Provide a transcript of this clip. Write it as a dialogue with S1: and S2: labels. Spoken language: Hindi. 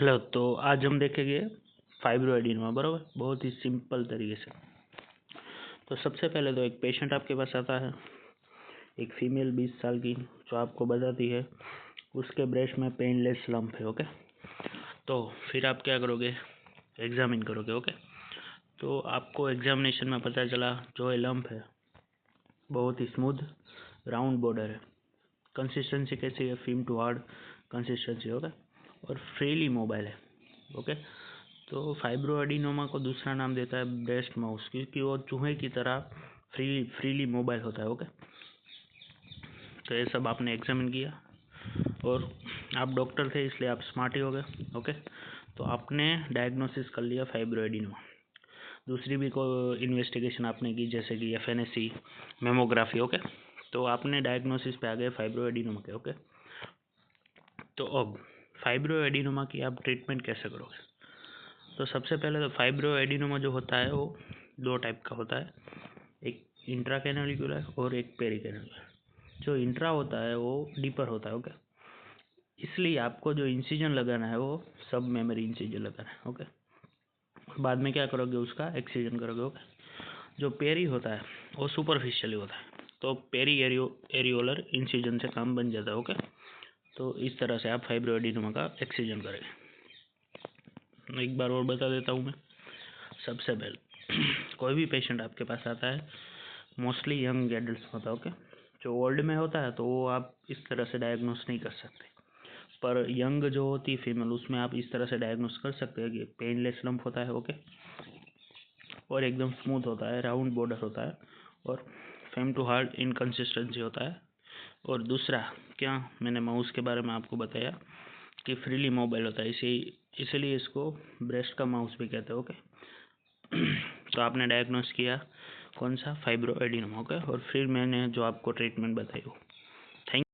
S1: हेलो। तो आज हम देखेंगे फाइब्रोएडिनोमा। बराबर, बहुत ही सिंपल तरीके से। तो सबसे पहले तो एक पेशेंट आपके पास आता है, एक फीमेल 20 साल की, जो आपको बताती है उसके ब्रेस्ट में पेनलेस लंप है। ओके, तो फिर आप क्या करोगे, एग्जामिन करोगे। ओके, तो आपको एग्जामिनेशन में पता चला जो ये लंप है बहुत ही स्मूथ राउंड बॉर्डर है, कंसिस्टेंसी कैसी है, firm to hard consistency. Okay, और फ्रीली मोबाइल है। ओके, तो फाइब्रोएडिनोमा को दूसरा नाम देता है ब्रेस्ट माउस, क्योंकि वो चूहे की तरह फ्रीली मोबाइल होता है। ओके, तो ये सब आपने एग्जामिन किया और आप डॉक्टर थे इसलिए आप स्मार्ट ही हो गए। ओके, तो आपने डायग्नोसिस कर लिया फाइब्रोएडिनोमा। दूसरी भी कोई इन्वेस्टिगेशन आपने की, जैसे कि एफएनएसी, मेमोग्राफी। ओके, तो आपने डायग्नोसिस पे आ गए फाइब्रोएडिनोमा के। ओके, तो अब फाइब्रोएडिनोमा की आप ट्रीटमेंट कैसे करोगे। तो सबसे पहले तो फाइब्रोएडिनोमा जो होता है वो दो टाइप का होता है, एक इंट्राकैनालिकुलर और एक पेरिकैनालिकुलर। जो इंट्रा होता है वो डीपर होता है। ओके, इसलिए आपको जो इंसिजन लगाना है वो सब मेमोरी इंसिजन लगाना है। ओके, बाद में क्या करोगे, उसका एक्सीजन करोगे। ओके, जो पेरी होता है वो सुपरफिशियली होता है, तो पेरी एरियोलर इंसिजन से काम बन जाता है। ओके, तो इस तरह से आप फाइब्रोएडिनोमा का एक्सीजन करेंगे। एक बार और बता देता हूँ मैं। सबसे पहले कोई भी पेशेंट आपके पास आता है, मोस्टली यंग एडल्ट होता है। ओके, जो ओल्ड में होता है तो वो आप इस तरह से डायग्नोस नहीं कर सकते, पर यंग जो होती है फीमेल, उसमें आप इस तरह से डायग्नोस कर सकते हैं कि पेनलेस लंप होता है। ओके, और एकदम स्मूथ होता है, राउंड बॉर्डर होता है, और फेम टू हार्ड इनकन्सिस्टेंसी होता है। और दूसरा क्या, मैंने माउस के बारे में आपको बताया कि फ्रीली मोबाइल होता है, इसीलिए इसको ब्रेस्ट का माउस भी कहते हैं। ओके, तो आपने डायग्नोस किया कौन सा, फाइब्रोएडिनोमा। ओके, और फिर मैंने जो आपको ट्रीटमेंट बताई वो। थैंक